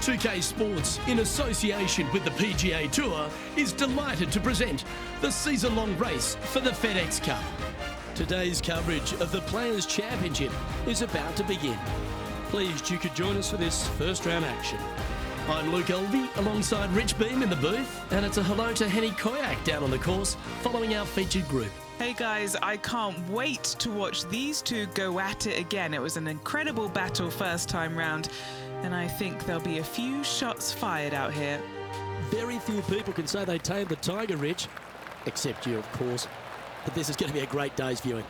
2K Sports, in association with the PGA Tour, is delighted to present the season-long race for the FedEx Cup. Today's coverage of the Players' Championship is about to begin. Pleased you could join us for this first round action. I'm Luke Elvey alongside Rich Beam in the booth, and it's a hello to Henny Koyak down on the course following our featured group. Hey guys, I can't wait to watch these two go at it again. It was an incredible battle first time round, and I think there'll be a few shots fired out here. Very few people can say they tamed the Tiger, Rich, except you, of course. But this is going to be a great day's viewing.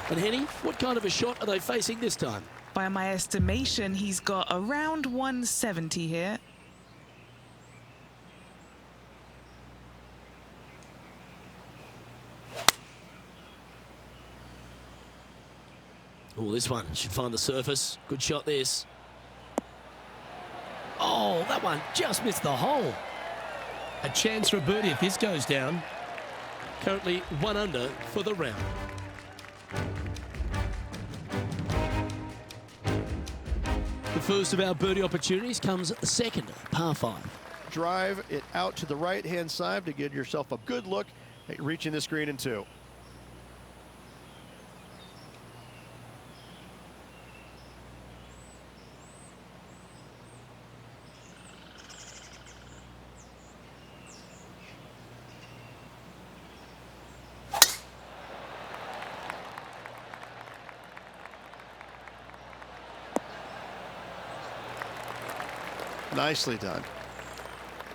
And Henny, what kind of a shot are they facing this time? By my estimation, he's got around 170 here. Oh, this one should find the surface. Good shot, this. Oh, that one just missed the hole. A chance for a birdie if this goes down. Currently 1 under for the round. The first of our birdie opportunities comes second, par 5. Drive it out to the right-hand side to get yourself a good look at reaching this green in 2. Nicely done.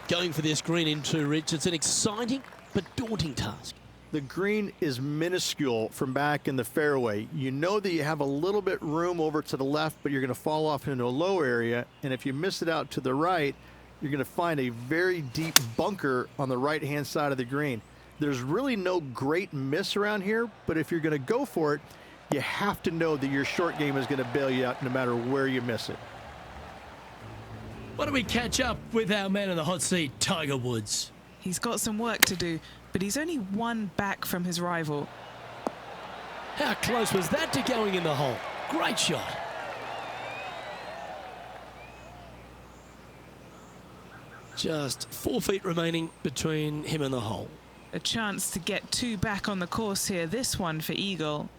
Going for this green in 2, Rich. It's an exciting but daunting task. The green is minuscule from back in the fairway. You know that you have a little bit room over to the left, but you're going to fall off into a low area. And if you miss it out to the right, you're going to find a very deep bunker on the right-hand side of the green. There's really no great miss around here, but if you're going to go for it, you have to know that your short game is going to bail you out no matter where you miss it. Why don't we catch up with our man in the hot seat, Tiger Woods? He's got some work to do, but he's only 1 back from his rival. How close was that to going in the hole? Great shot. Just 4 feet remaining between him and the hole. A chance to get 2 back on the course here, this one for Eagle.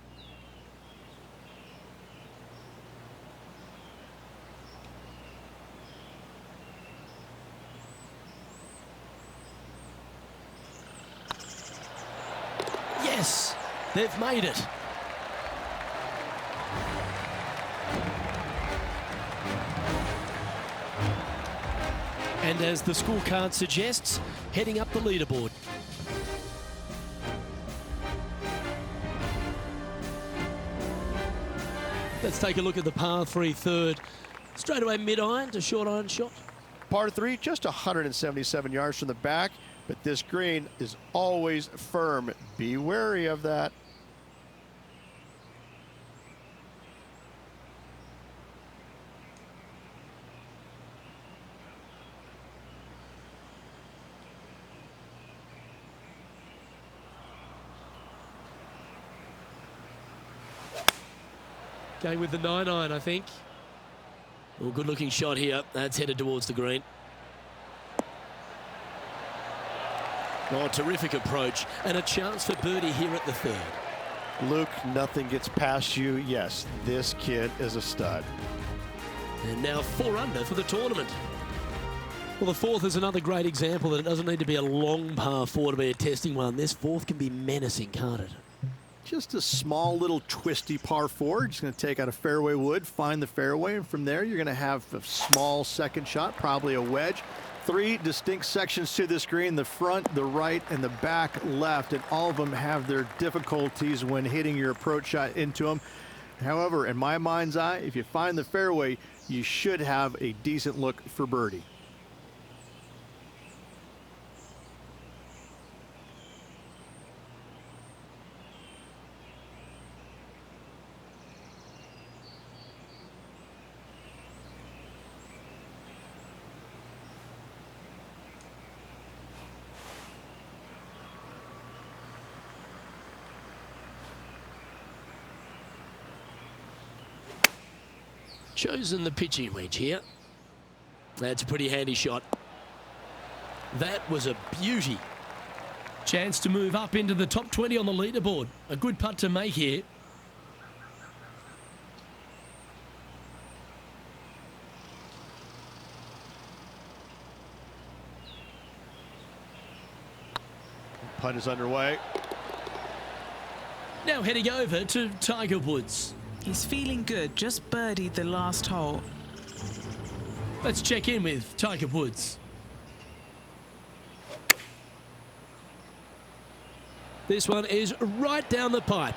Yes, they've made it. And as the scorecard suggests, heading up the leaderboard. Let's take a look at the par 3 third. Straight away mid-iron to short iron shot. Par 3, just 177 yards from the back, but this green is always firm. Be wary of that. Going with the 9-iron, I think. Well, good looking shot here. That's headed towards the green. Oh, terrific approach, and a chance for birdie here at the third. Luke, nothing gets past you. Yes, this kid is a stud. And now 4 under for the tournament. Well, the fourth is another great example that it doesn't need to be a long par 4 to be a testing one. This fourth can be menacing, can't it? Just a small little twisty par 4. Just going to take out a fairway wood, find the fairway, and from there you're going to have a small second shot, probably a wedge. 3 distinct sections to this green: the front, the right, and the back left, and all of them have their difficulties when hitting your approach shot into them. However, in my mind's eye, if you find the fairway, you should have a decent look for birdie. Chosen the pitching wedge here. That's a pretty handy shot. That was a beauty. Chance to move up into the top 20 on the leaderboard. A good putt to make here. Putt is underway. Now heading over to Tiger Woods. He's feeling good, just birdied the last hole. Let's check in with Tiger Woods. This one is right down the pipe.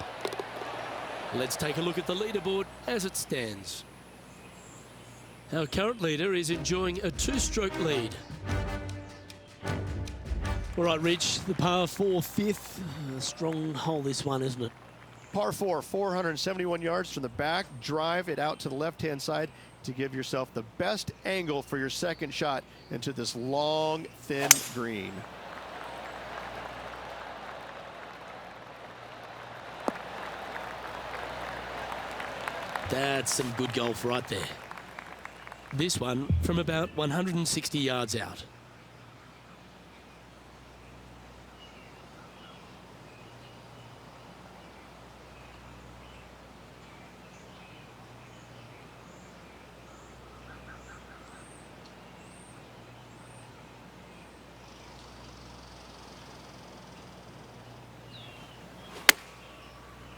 Let's take a look at the leaderboard as it stands. Our current leader is enjoying a 2-stroke lead. All right, Rich, the par 4 fifth. A strong hole, this one, isn't it? Par 4, 471 yards from the back. Drive it out to the left-hand side to give yourself the best angle for your second shot into this long, thin green. That's some good golf right there. This one from about 160 yards out.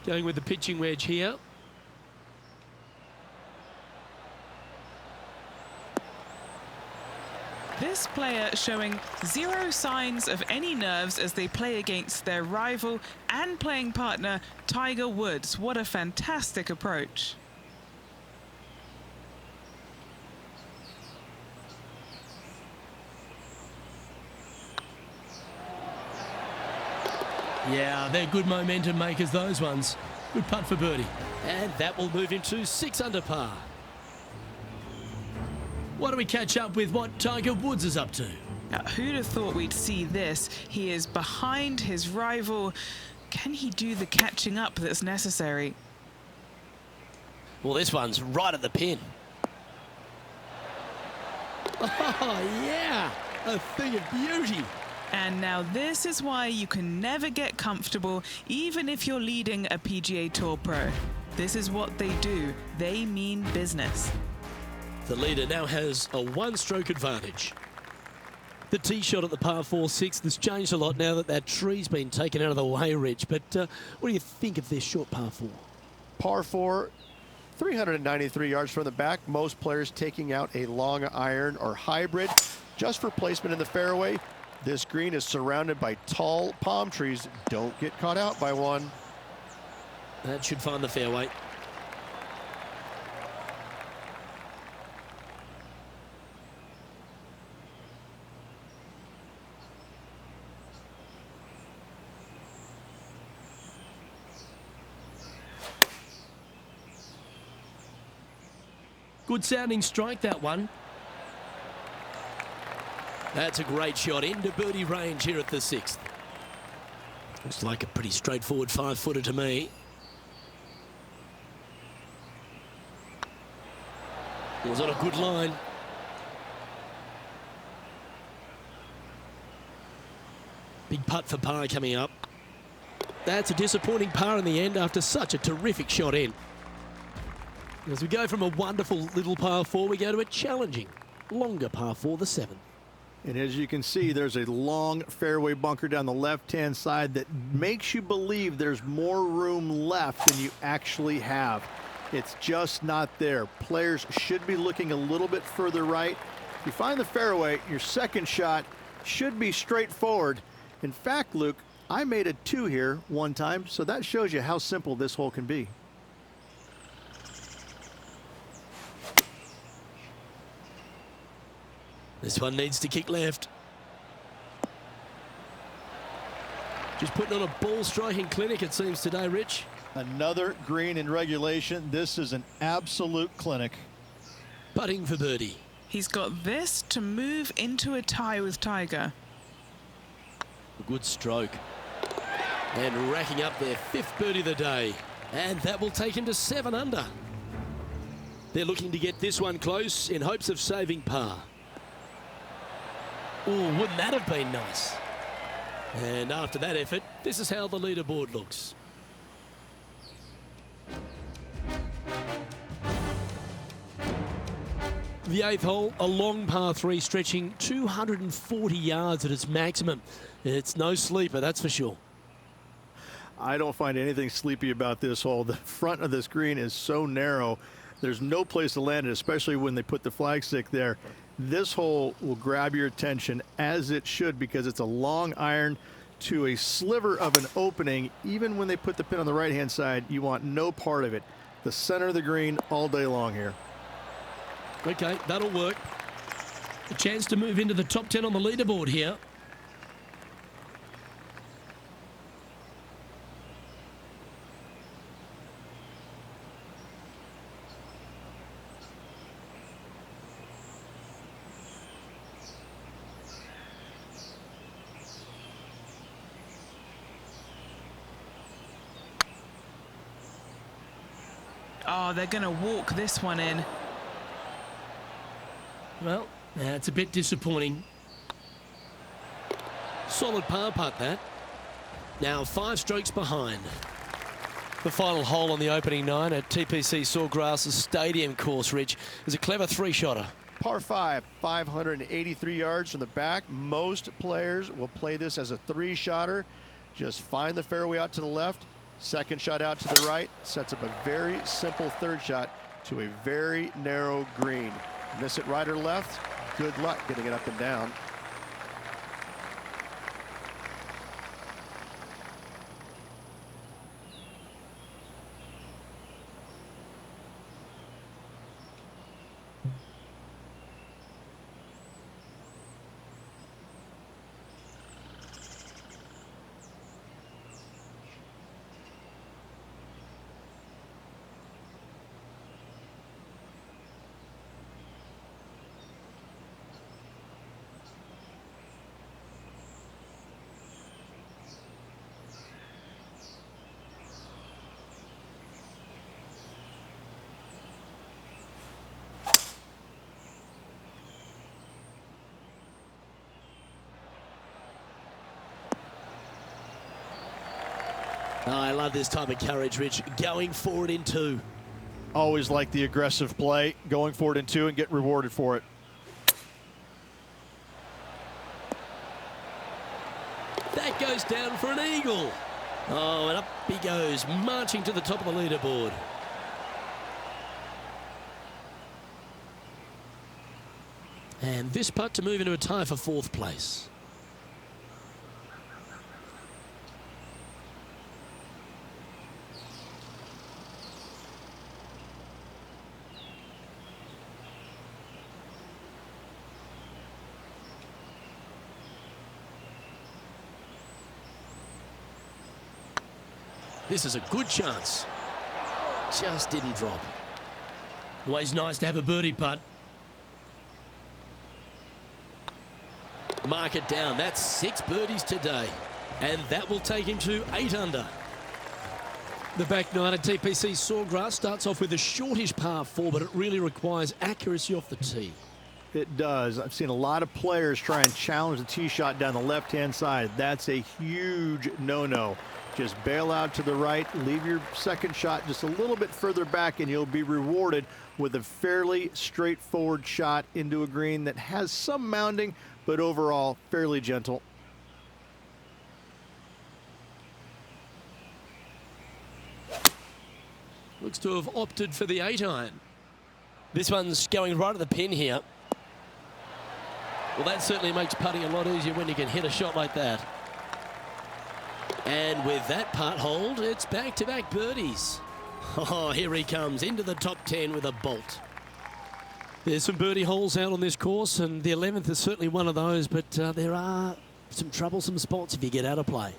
Going with the pitching wedge here. This player showing zero signs of any nerves as they play against their rival and playing partner, Tiger Woods. What a fantastic approach. Yeah, they're good momentum makers, those ones. Good putt for birdie. And that will move him to 6 under par. Why don't we catch up with what Tiger Woods is up to? Now, who'd have thought we'd see this? He is behind his rival. Can he do the catching up that's necessary? Well, this one's right at the pin. Oh, yeah, a thing of beauty. And now this is why you can never get comfortable, even if you're leading a PGA Tour pro. This is what they do. They mean business. The leader now has a 1-stroke advantage. The tee shot at the par 4 6th has changed a lot now that that tree's been taken out of the way, Rich. But what do you think of this short par 4? Par 4, 393 yards from the back. Most players taking out a long iron or hybrid just for placement in the fairway. This green is surrounded by tall palm trees. Don't get caught out by one. That should find the fairway. Good sounding strike, that one. That's a great shot into birdie range here at the 6th. Looks like a pretty straightforward 5-footer to me. Was on a good line. Big putt for par coming up. That's a disappointing par in the end after such a terrific shot in. As we go from a wonderful little par 4, we go to a challenging, longer par 4, the 7th. And as you can see, there's a long fairway bunker down the left-hand side that makes you believe there's more room left than you actually have. It's just not there. Players should be looking a little bit further right. If you find the fairway, your second shot should be straightforward. In fact, Luke, I made a 2 here one time, so that shows you how simple this hole can be. This one needs to kick left. Just putting on a ball striking clinic, it seems, today, Rich. Another green in regulation. This is an absolute clinic. Putting for birdie. He's got this to move into a tie with Tiger. A good stroke. And racking up their 5th birdie of the day. And that will take him to 7 under. They're looking to get this one close in hopes of saving par. Oh, wouldn't that have been nice? And after that effort, this is how the leaderboard looks. The 8th hole, a long par 3 stretching 240 yards at its maximum. It's no sleeper, that's for sure. I don't find anything sleepy about this hole. The front of this green is so narrow. There's no place to land it, especially when they put the flagstick there. This hole will grab your attention, as it should, because it's a long iron to a sliver of an opening. Even when they put the pin on the right-hand side, you want no part of it. The center of the green all day long here. Okay, that'll work. A chance to move into the top 10 on the leaderboard here. Oh, they're going to walk this one in. Well, that's a bit disappointing. Solid par putt, that. Now 5 strokes behind. The final hole on the opening 9 at TPC Sawgrass's Stadium course, Rich, is a clever 3-shotter. Par 5, 583 yards from the back. Most players will play this as a 3-shotter. Just find the fairway out to the left. Second shot out to the right. Sets up a very simple 3rd shot to a very narrow green. Miss it right or left, good luck getting it up and down. Oh, I love this type of courage, Rich. Going forward in 2. Always like the aggressive play, going forward in 2 and get rewarded for it. That goes down for an eagle. Oh, and up he goes, marching to the top of the leaderboard. And this putt to move into a tie for 4th place. This is a good chance. Just didn't drop. Always nice to have a birdie putt. Mark it down. That's 6 birdies today. And that will take him to 8 under. The back 9 at TPC Sawgrass starts off with a shortish par 4, but it really requires accuracy off the tee. It does. I've seen a lot of players try and challenge the tee shot down the left-hand side. That's a huge no-no. Just bail out to the right, leave your second shot just a little bit further back, and you'll be rewarded with a fairly straightforward shot into a green that has some mounding, but overall fairly gentle. Looks to have opted for the 8-iron. This one's going right at the pin here. Well, that certainly makes putting a lot easier when you can hit a shot like that. And with that putt hold, it's back-to-back birdies. Oh, here he comes into the top 10 with a bolt. There's some birdie holes out on this course, and the 11th is certainly one of those, but there are some troublesome spots if you get out of play.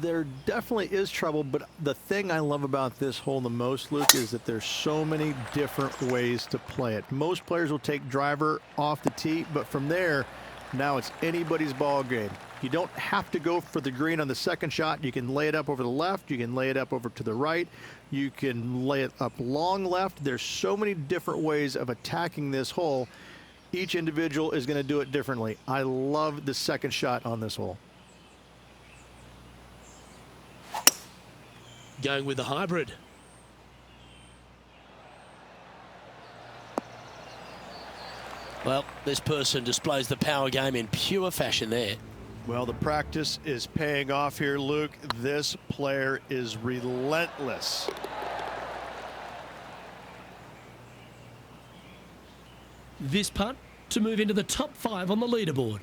There definitely is trouble, but the thing I love about this hole the most, Luke, is that there's so many different ways to play it. Most players will take driver off the tee, but from there, now it's anybody's ball game. You don't have to go for the green on the second shot. You can lay it up over the left. You can lay it up over to the right. You can lay it up long left. There's so many different ways of attacking this hole. Each individual is going to do it differently. I love the second shot on this hole. Going with the hybrid. Well, this person displays the power game in pure fashion there. Well, the practice is paying off here, Luke. This player is relentless. This putt to move into the top 5 on the leaderboard.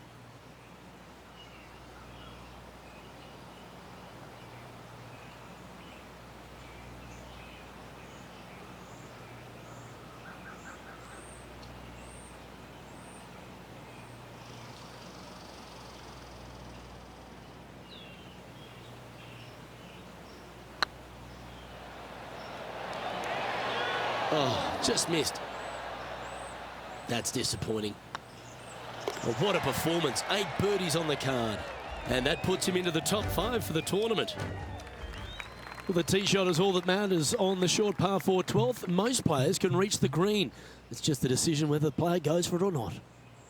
Oh, just missed. That's disappointing. Well, what a performance. 8 birdies on the card. And that puts him into the top 5 for the tournament. Well, the tee shot is all that matters on the short par 4 12th. Most players can reach the green. It's just a decision whether the player goes for it or not.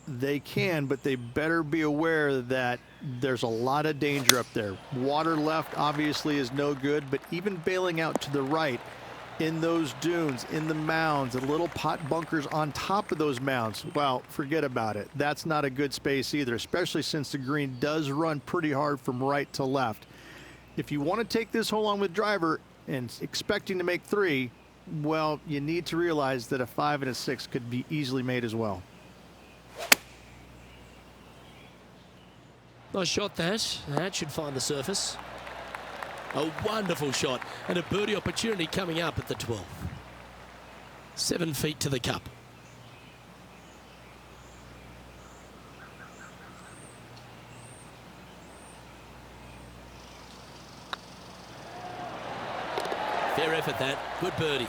They can, but they better be aware that there's a lot of danger up there. Water left obviously is no good, but even bailing out to the right in those dunes, in the mounds, and little pot bunkers on top of those mounds, well, forget about it. That's not a good space either, especially since the green does run pretty hard from right to left. If you want to take this hole on with driver and expecting to make 3, well, you need to realize that a 5 and a 6 could be easily made as well. Nice shot that. That should find the surface. A wonderful shot and a birdie opportunity coming up at the 12th. 7 feet to the cup. Fair effort that. Good birdie.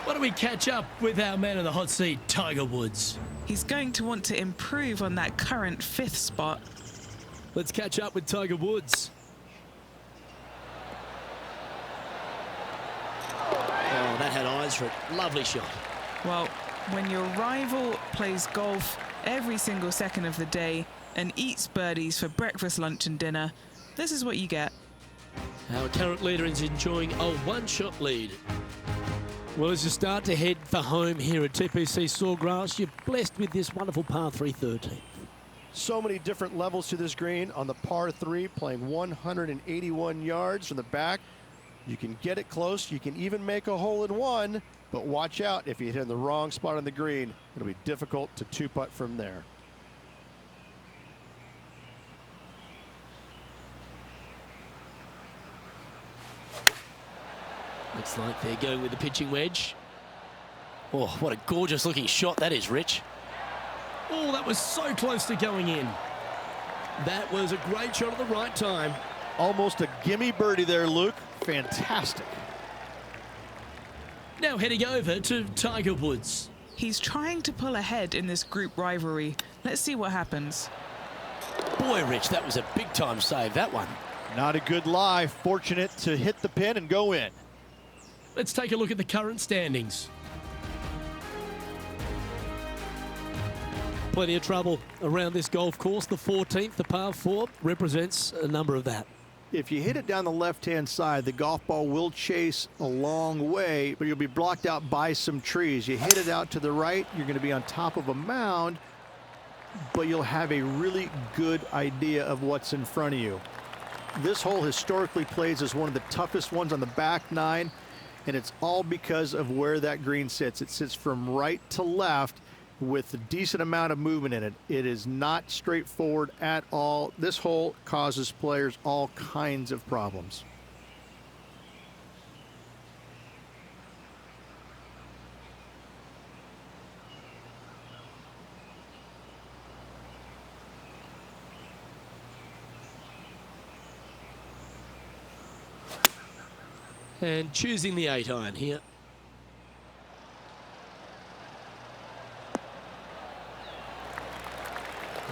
Why don't we catch up with our man in the hot seat, Tiger Woods? He's going to want to improve on that current 5th spot. Let's catch up with Tiger Woods. Oh, that had eyes for it. Lovely shot. Well, when your rival plays golf every single second of the day and eats birdies for breakfast, lunch and dinner, this is what you get. Our current leader is enjoying a 1-shot lead. Well, as you start to head for home here at TPC Sawgrass, you're blessed with this wonderful par 3 13th. So many different levels to this green on the par 3, playing 181 yards from the back. You can get it close. You can even make a hole in 1, but watch out if you hit in the wrong spot on the green. It'll be difficult to 2-putt from there. Looks like they're going with the pitching wedge. Oh, what a gorgeous looking shot that is, Rich. Oh, that was so close to going in. That was a great shot at the right time. Almost a gimme birdie there, Luke. Fantastic. Now heading over to Tiger Woods. He's trying to pull ahead in this group rivalry. Let's see what happens. Boy, Rich, that was a big time save, that one. Not a good lie. Fortunate to hit the pin and go in. Let's take a look at the current standings. plenty of trouble around this golf course. The 14th, the par 4, represents a number of that. If you hit it down the left-hand side, the golf ball will chase a long way, but you'll be blocked out by some trees. You hit it out to the right, you're going to be on top of a mound, but you'll have a really good idea of what's in front of you. This hole historically plays as one of the toughest ones on the back nine, and it's all because of where that green sits. It sits from right to left with a decent amount of movement in it. It is not straightforward at all. This hole causes players all kinds of problems. And choosing the 8-iron here.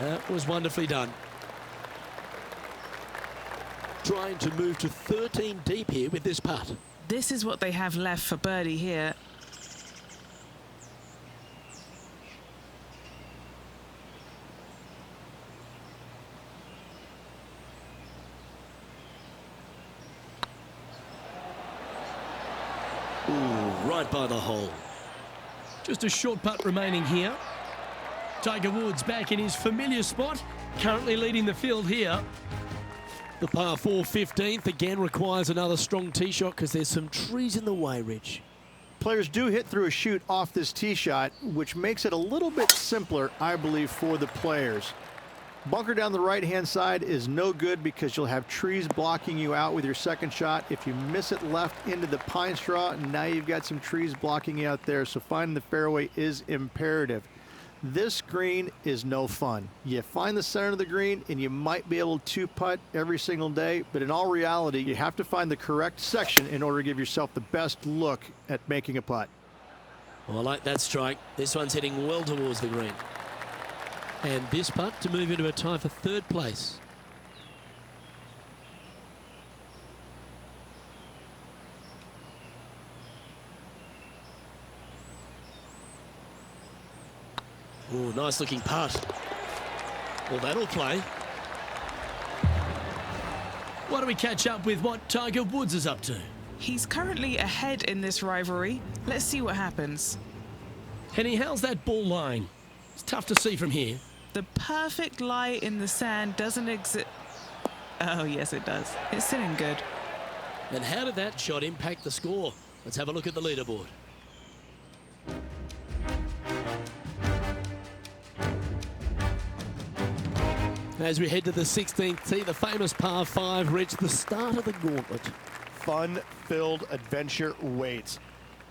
That was wonderfully done. Trying to move to 13 deep here with this putt. This is what they have left for birdie here. Ooh, right by the hole. Just a short putt remaining here. Tiger Woods back in his familiar spot, currently leading the field here. The par 4 15th again requires another strong tee shot because there's some trees in the way, Rich. Players do hit through a chute off this tee shot, which makes it a little bit simpler, I believe, for the players. Bunker down the right-hand side is no good because you'll have trees blocking you out with your second shot. If you miss it left into the pine straw, now you've got some trees blocking you out there, so finding the fairway is imperative. This green is no fun. You find the center of the green and you might be able to putt every single day, but in all reality, you have to find the correct section in order to give yourself the best look at making a putt. Well, I like that strike. This one's heading well towards the green. And this putt to move into a tie for third place. Oh, nice looking putt. Well, that'll play. Why don't we catch up with what Tiger Woods is up to? He's currently ahead in this rivalry. Let's see what happens. Henny, how's that ball lying? It's tough to see from here. The perfect lie in the sand doesn't exist. Oh, yes, it does. It's sitting good. And how did that shot impact the score? Let's have a look at the leaderboard. As we head to the 16th tee, the famous par 5 reached the start of the gauntlet. Fun-filled adventure waits.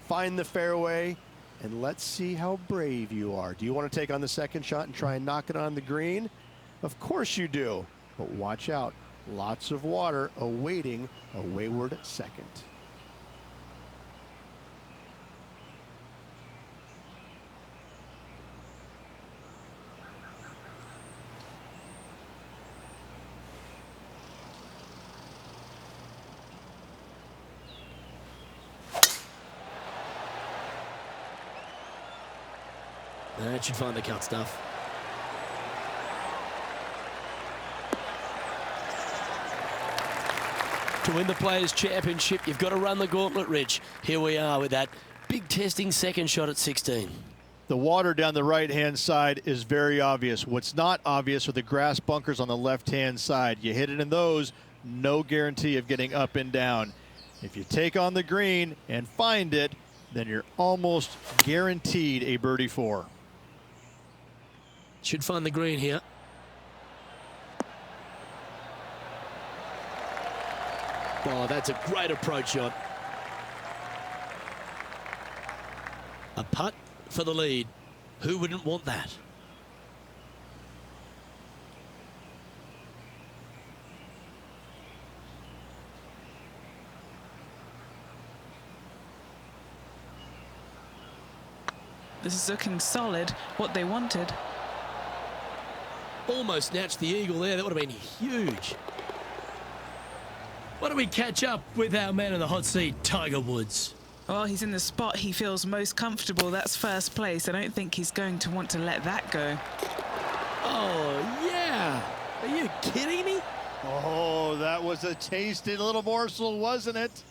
Find the fairway, and let's see how brave you are. Do you want to take on the second shot and try and knock it on the green? Of course you do, but watch out. Lots of water awaiting a wayward second. That should find the cut stuff. To win the Players' Championship, you've got to run the gauntlet, Rich. Here we are with that big testing second shot at 16. The water down the right-hand side is very obvious. What's not obvious are the grass bunkers on the left-hand side. You hit it in those, no guarantee of getting up and down. If you take on the green and find it, then you're almost guaranteed a birdie 4. Should find the green here. Oh, that's a great approach shot. A putt for the lead. Who wouldn't want that? This is looking solid, what they wanted. Almost snatched the eagle there. That would have been huge. Why don't we catch up with our man in the hot seat, Tiger Woods? Well, he's in the spot he feels most comfortable. That's first place. I don't think he's going to want to let that go. Oh, yeah. Are you kidding me? Oh, that was a tasty little morsel, wasn't it?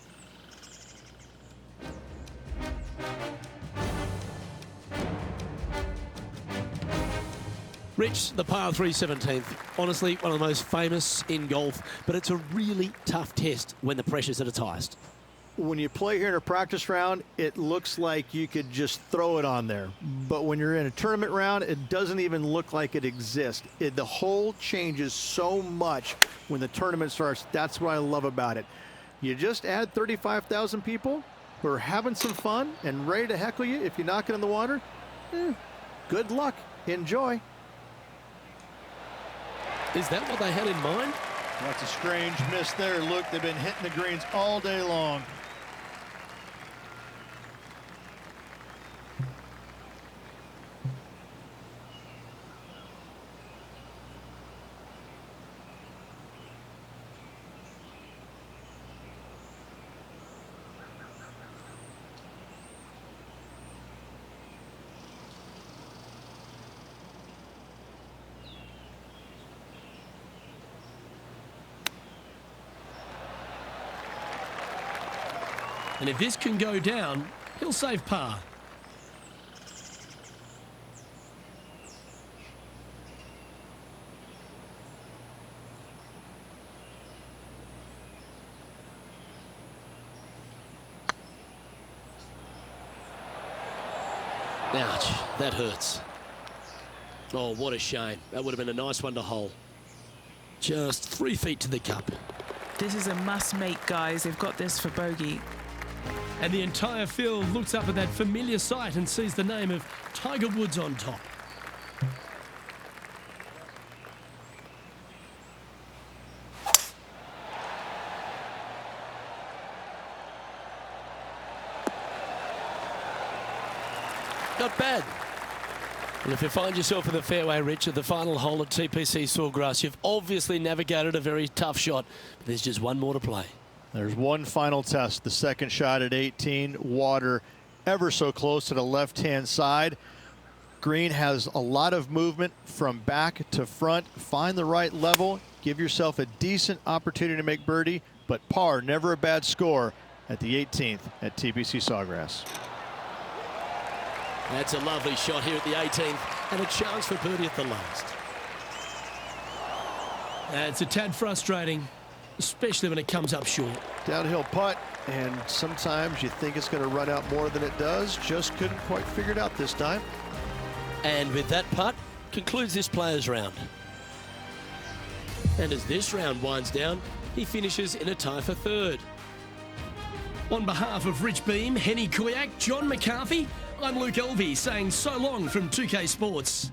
Rich, the par 3 17th. Honestly, one of the most famous in golf, but it's a really tough test when the pressure's at its highest. When you play here in a practice round, it looks like you could just throw it on there. But when you're in a tournament round, it doesn't even look like it exists. The hole changes so much when the tournament starts. That's what I love about it. You just add 35,000 people who are having some fun and ready to heckle you if you knock it in the water. Good luck. Enjoy. Is that what they had in mind? That's a strange miss there. Look, they've been hitting the greens all day long. And if this can go down, he'll save par. Ouch, that hurts. Oh, what a shame. That would have been a nice one to hole. Just 3 feet to the cup. This is a must-make, guys. They've got this for bogey. And the entire field looks up at that familiar sight and sees the name of Tiger Woods on top. Not bad. And if you find yourself in the fairway, Rich, at the final hole at TPC Sawgrass, you've obviously navigated a very tough shot. But there's just one more to play. There's one final test. The second shot at 18. Water ever so close to the left-hand side. Green has a lot of movement from back to front. Find the right level. Give yourself a decent opportunity to make birdie. But par, never a bad score at the 18th at TPC Sawgrass. That's a lovely shot here at the 18th, and a chance for birdie at the last. It's a tad frustrating, especially when it comes up short. Downhill putt, and sometimes you think it's going to run out more than it does. Just couldn't quite figure it out this time. And with that putt, concludes this players' round. And as this round winds down, he finishes in a tie for third. On behalf of Rich Beam, Henny Kuyak, John McCarthy, I'm Luke Elvey saying so long from 2K Sports.